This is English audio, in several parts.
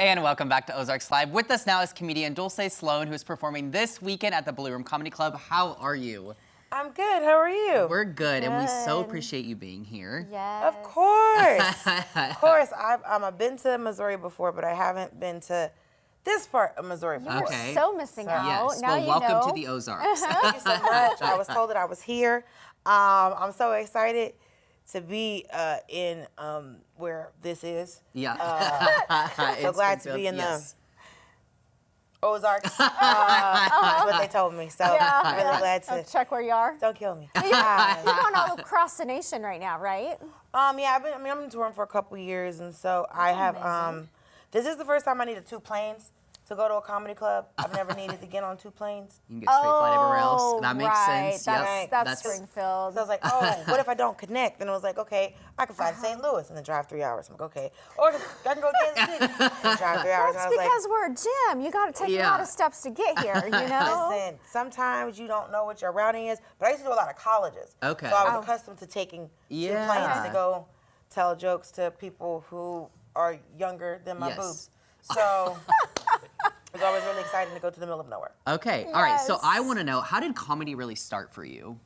And welcome back to Ozarks Live. With us now is comedian Dulce Sloan, who is performing this weekend at the Blue Room Comedy Club. How are you? I'm good. How are you? We're good, and we so appreciate you being here. Yes. Of course. Of course. I've been to Missouri before, but I haven't been to this part of Missouri before. Okay. So missing out. Yes. Now Well, you welcome know. to the Ozarks. Thank you so much. I was told that I was here. I'm so excited to be in where this is. Yeah. So glad to be in the Ozarks. That's what they told me. So I'm really glad to. Check where you are. Don't kill me. You're going all across the nation right now, right? Yeah, I've been touring for a couple years, and so I have. This is the first time I needed 2 planes to go to a comedy club. I've never needed to get on 2 planes. You can get straight flight everywhere else. That makes sense. That's, Yep. that's Springfield. So I was like, oh, what if I don't connect? And I was like, okay, I can fly to St. Louis and then drive 3 hours. I'm like, okay. Or I can go to Kansas City and drive 3 hours. That's and I was because we're a gym. You got to take a lot of steps to get here, you know? Listen, sometimes you don't know what your routing is, but I used to do a lot of colleges. Okay. So I was accustomed to taking 2 planes to go tell jokes to people who are younger than my boobs. So it was always really exciting to go to the middle of nowhere. Okay. All right. So I want to know, how did comedy really start for you?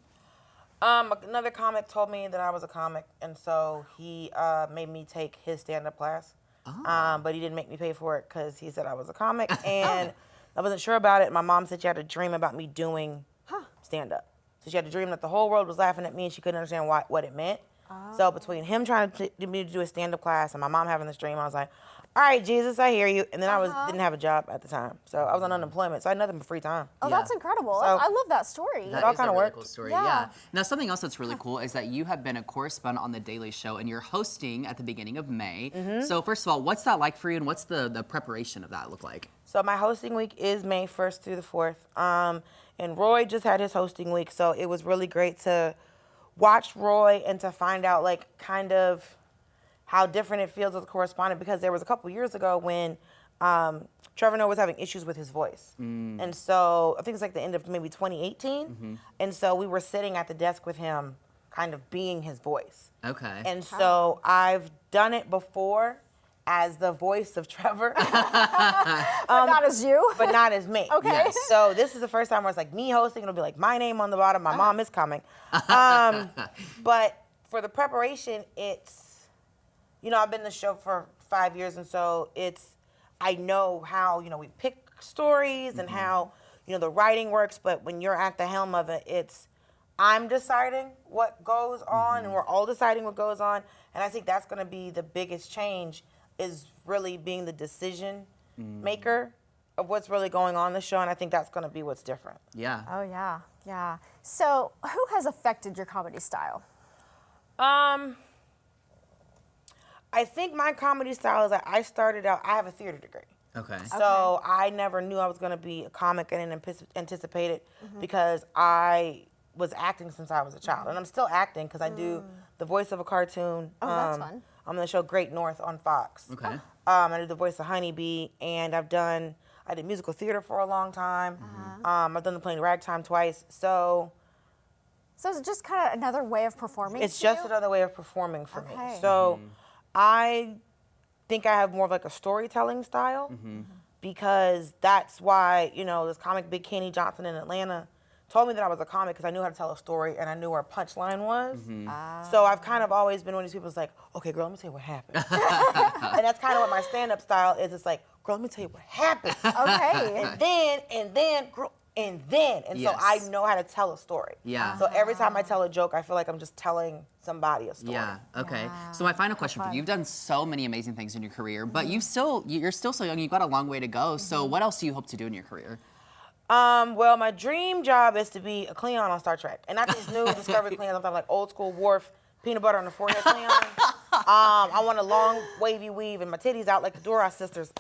Another comic told me that I was a comic, and so he made me take his stand-up class. But he didn't make me pay for it because he said I was a comic, and I wasn't sure about it. My mom said she had a dream about me doing stand-up. So she had a dream that the whole world was laughing at me, and she couldn't understand what it meant. So between him trying to get me to do a stand-up class and my mom having this dream, I was like, all right, Jesus, I hear you. And then I didn't have a job at the time. So I was on unemployment, so I had nothing but free time. Oh, that's incredible. So, I love that story. That all is kind a of really worked. cool story. Yeah. Now, something else that's really cool is that you have been a correspondent on The Daily Show, and you're hosting at the beginning of May. So first of all, what's that like for you, and what's the preparation of that look like? So my hosting week is May 1st through the 4th. And Roy just had his hosting week, so it was really great to watch Roy and to find out, like, kind of how different it feels as a correspondent, because there was a couple years ago when Trevor Noah was having issues with his voice. And so I think it's like the end of maybe 2018. And so we were sitting at the desk with him, kind of being his voice. Okay. And so I've done it before as the voice of Trevor. But not as you. But not as me. Okay. Yes. So this is the first time where it's like me hosting. It'll be like my name on the bottom. My mom is coming. But for the preparation, it's, you know, I've been in the show for 5 years, and so I know how, you know, we pick stories and how, you know, the writing works, but when you're at the helm of it, I'm deciding what goes on, and we're all deciding what goes on, and I think that's going to be the biggest change, is really being the decision maker of what's really going on in the show, and I think that's going to be what's different. Yeah. Oh, yeah. Yeah. So who has affected your comedy style? I think my comedy style is that I started out, I have a theater degree. Okay. So I never knew I was going to be a comic. I didn't anticipate it because I was acting since I was a child. And I'm still acting because I do the voice of a cartoon. Oh, that's fun. I'm on the show Great North on Fox. Okay. I did the voice of Honeybee, and I did musical theater for a long time. I've done the play Ragtime twice. So is it just kind of another way of performing? it's for just you? another way of performing for me. Okay. So I think I have more of like a storytelling style because that's why, you know, this comic Big Kenny Johnson in Atlanta told me that I was a comic because I knew how to tell a story and I knew where a punchline was. So I've kind of always been one of these people who's like, okay, girl, let me tell you what happened. And that's kind of what my stand-up style is. It's like, girl, let me tell you what happened. Okay. And then, girl, and then. And so I know how to tell a story. Yeah. So every time I tell a joke, I feel like I'm just telling somebody a story. Yeah. Okay. So my final question for you: you've done so many amazing things in your career, but you're still so young. You've got a long way to go. So what else do you hope to do in your career? Well, my dream job is to be a Cleon on Star Trek, and not these new Discovery Cleons. I'm talking like old school Worf, peanut butter on the forehead Cleon. I want a long wavy weave and my titties out like the Duras sisters.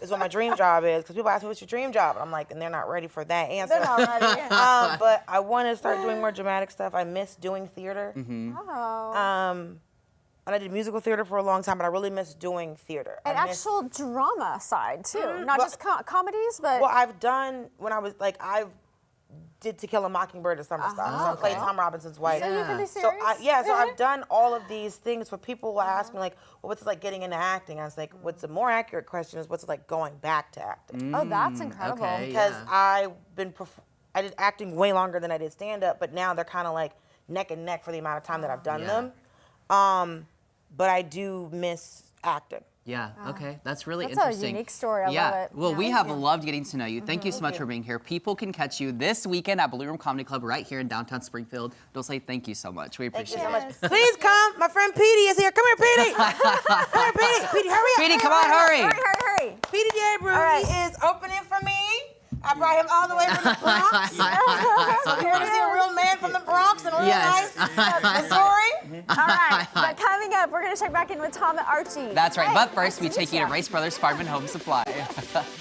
Is what my dream job is. Because people ask me, what's your dream job? And I'm like, and they're not ready for that answer. They're not ready. But I want to start doing more dramatic stuff. I miss doing theater. Oh. And I did musical theater for a long time, but I really miss doing theater. An actual drama side, too. Not just comedies, but... Well, I've did To Kill a Mockingbird and summer stuff. So I played Tom Robinson's wife. So you can be So serious? so I've done all of these things. For people who ask me like, well, what's it like getting into acting? I was like, what's a more accurate question is what's it like going back to acting? Oh, that's incredible. okay. Because Yeah. I did acting way longer than I did stand up, but now they're kind of like neck and neck for the amount of time that I've done them. But I do miss acting. Yeah, okay. That's really That's a interesting. unique story. I love it. Well, Yeah. we have loved getting to know you. Thank you so much for being here. People can catch you this weekend at Blue Room Comedy Club right here in downtown Springfield. Dulce, thank you so much. We Thank you appreciate so it. much. Please come. My friend Petey is here. Come here, Petey. Come here, Petey. Petey, hurry up. Petey, come on, hurry. Hurry. Petey Gabriel, right. he is opening for me. I brought him all the way from the Bronx. So if you want to see a real man from the Bronx in real Yes. life, Missouri. All right. But coming up, we're going to check back in with Tom and Archie. That's right. Hey, But first, nice we to take meet you to ya. Rice Brothers Farm and Home Supply.